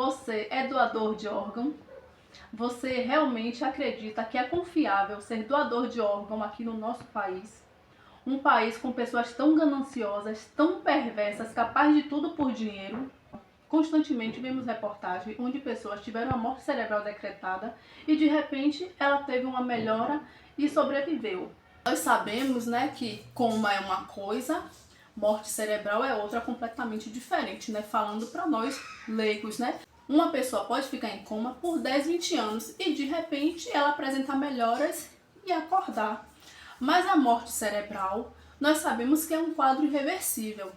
Você é doador de órgão? Você realmente acredita que é confiável ser doador de órgão aqui no nosso país? Um país com pessoas tão gananciosas, tão perversas, capazes de tudo por dinheiro? Constantemente vemos reportagens onde pessoas tiveram a morte cerebral decretada e de repente ela teve uma melhora e sobreviveu. Nós sabemos, né, que coma é uma coisa, morte cerebral é outra completamente diferente, né? Falando para nós leigos, né? Uma pessoa pode ficar em coma por 10, 20 anos e de repente ela apresentar melhoras e acordar. Mas a morte cerebral, nós sabemos que é um quadro irreversível.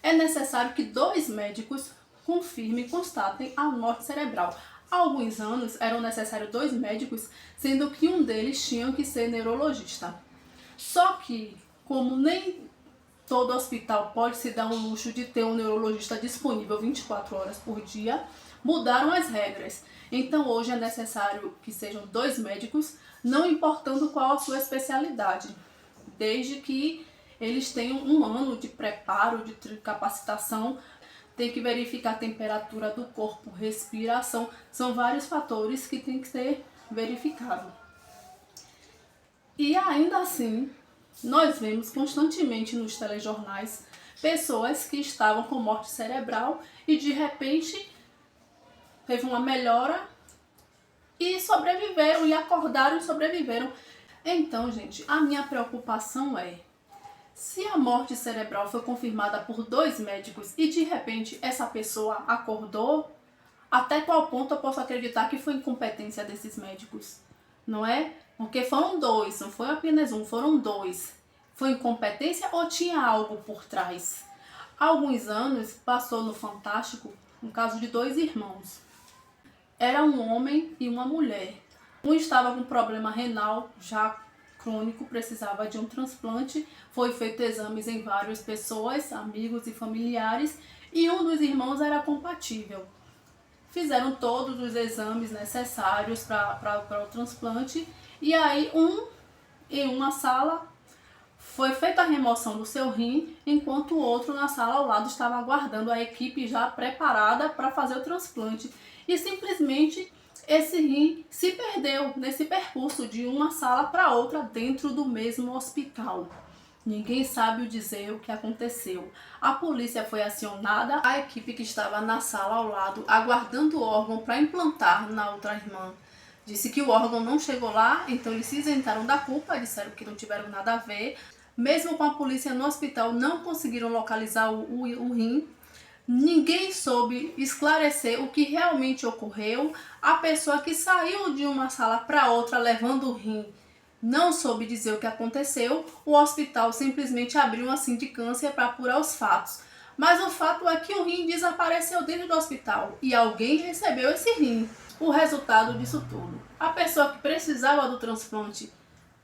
É necessário que 2 médicos confirmem e constatem a morte cerebral. Há alguns anos eram necessários 2 médicos, sendo que um deles tinha que ser neurologista. Só que, como nem todo hospital pode se dar o luxo de ter um neurologista disponível 24 horas por dia, mudaram as regras. Então hoje é necessário que sejam 2 médicos, não importando qual a sua especialidade, desde que eles tenham 1 ano de preparo, de capacitação. Tem que verificar a temperatura do corpo, respiração, são vários fatores que tem que ser verificado. E ainda assim, nós vemos constantemente nos telejornais pessoas que estavam com morte cerebral e de repente teve uma melhora e sobreviveram, e acordaram e sobreviveram. Então, gente, a minha preocupação é, se a morte cerebral foi confirmada por 2 médicos e de repente essa pessoa acordou, até qual ponto eu posso acreditar que foi incompetência desses médicos? Não é? Porque foram 2, não foi apenas 1, foram 2. Foi incompetência ou tinha algo por trás? Há alguns anos passou no Fantástico um caso de 2 irmãos. Era um homem e uma mulher. Um estava com problema renal já crônico, precisava de um transplante. Foi feito exames em várias pessoas, amigos e familiares, e um dos irmãos era compatível. Fizeram todos os exames necessários para o transplante e aí em uma sala foi feita a remoção do seu rim, enquanto o outro na sala ao lado estava aguardando a equipe já preparada para fazer o transplante. E simplesmente esse rim se perdeu nesse percurso de uma sala para outra dentro do mesmo hospital. Ninguém sabe dizer o que aconteceu. A polícia foi acionada, a equipe que estava na sala ao lado, aguardando o órgão para implantar na outra irmã, disse que o órgão não chegou lá, então eles se isentaram da culpa, disseram que não tiveram nada a ver. Mesmo com a polícia no hospital, não conseguiram localizar o rim. Ninguém soube esclarecer o que realmente ocorreu. A pessoa que saiu de uma sala para outra levando o rim não soube dizer o que aconteceu. O hospital simplesmente abriu uma sindicância para apurar os fatos. Mas o fato é que o rim desapareceu dentro do hospital e alguém recebeu esse rim. O resultado disso tudo: a pessoa que precisava do transplante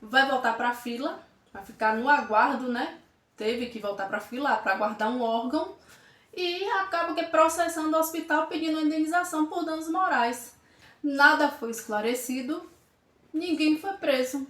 vai voltar para a fila, vai ficar no aguardo, né? Teve que voltar para a fila para aguardar um órgão e acaba que processando o hospital pedindo indenização por danos morais. Nada foi esclarecido, ninguém foi preso.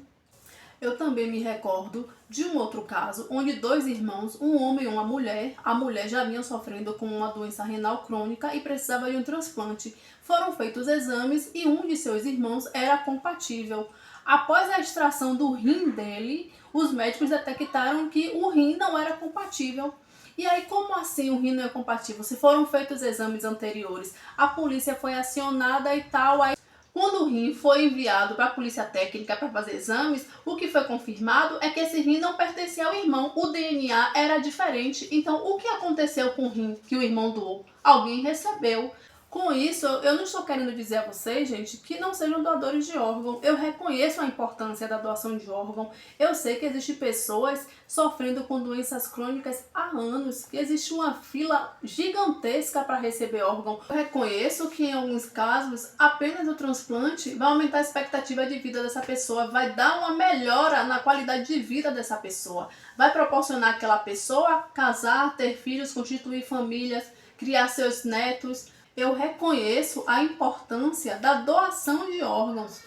Eu também me recordo de um outro caso, onde 2 irmãos, um homem e uma mulher, a mulher já vinha sofrendo com uma doença renal crônica e precisava de um transplante. Foram feitos exames e um de seus irmãos era compatível. Após a extração do rim dele, os médicos detectaram que o rim não era compatível. E aí, como assim o rim não é compatível? Se foram feitos exames anteriores, a polícia foi acionada e tal, aí quando o rim foi enviado para a polícia técnica para fazer exames, o que foi confirmado é que esse rim não pertencia ao irmão, o DNA era diferente. Então, o que aconteceu com o rim que o irmão doou? Alguém recebeu. Com isso, eu não estou querendo dizer a vocês, gente, que não sejam doadores de órgão. Eu reconheço a importância da doação de órgão. Eu sei que existem pessoas sofrendo com doenças crônicas há anos, que existe uma fila gigantesca para receber órgão. Eu reconheço que em alguns casos, apenas o transplante vai aumentar a expectativa de vida dessa pessoa, vai dar uma melhora na qualidade de vida dessa pessoa, vai proporcionar àquela pessoa casar, ter filhos, constituir famílias, criar seus netos. Eu reconheço a importância da doação de órgãos.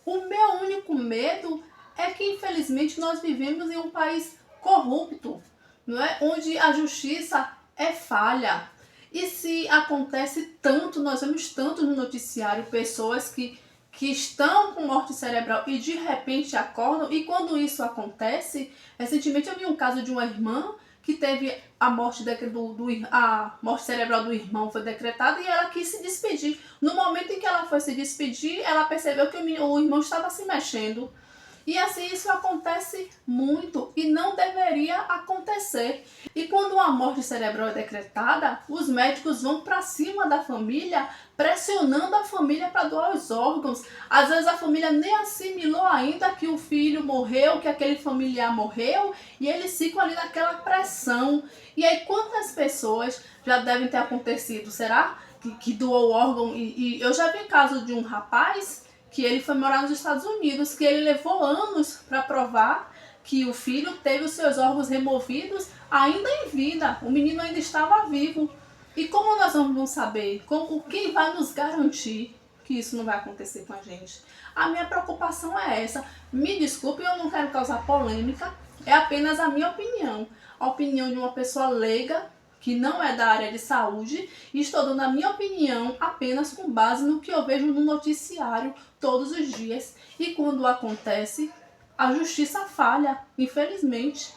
O meu único medo é que, infelizmente, nós vivemos em um país corrupto, não é? Onde a justiça é falha. E se acontece tanto, nós vemos tanto no noticiário, pessoas que estão com morte cerebral e de repente acordam, e quando isso acontece, recentemente eu vi um caso de uma irmã que teve a morte, a morte cerebral do irmão foi decretada e ela quis se despedir. No momento em que ela foi se despedir, ela percebeu que o irmão estava se mexendo. E assim isso acontece muito e não deveria acontecer. E quando uma morte cerebral é decretada, os médicos vão para cima da família, pressionando a família para doar os órgãos. Às vezes a família nem assimilou ainda que o filho morreu, que aquele familiar morreu, e eles ficam ali naquela pressão. E aí quantas pessoas já devem ter acontecido? Será que doou o órgão? E eu já vi caso de um rapaz que ele foi morar nos Estados Unidos, que ele levou anos para provar que o filho teve os seus órgãos removidos ainda em vida. O menino ainda estava vivo. E como nós vamos saber? Quem vai nos garantir que isso não vai acontecer com a gente? A minha preocupação é essa. Me desculpe, eu não quero causar polêmica. É apenas a minha opinião. A opinião de uma pessoa leiga, que não é da área de saúde, e estou dando a minha opinião apenas com base no que eu vejo no noticiário todos os dias. E quando acontece, a justiça falha, infelizmente.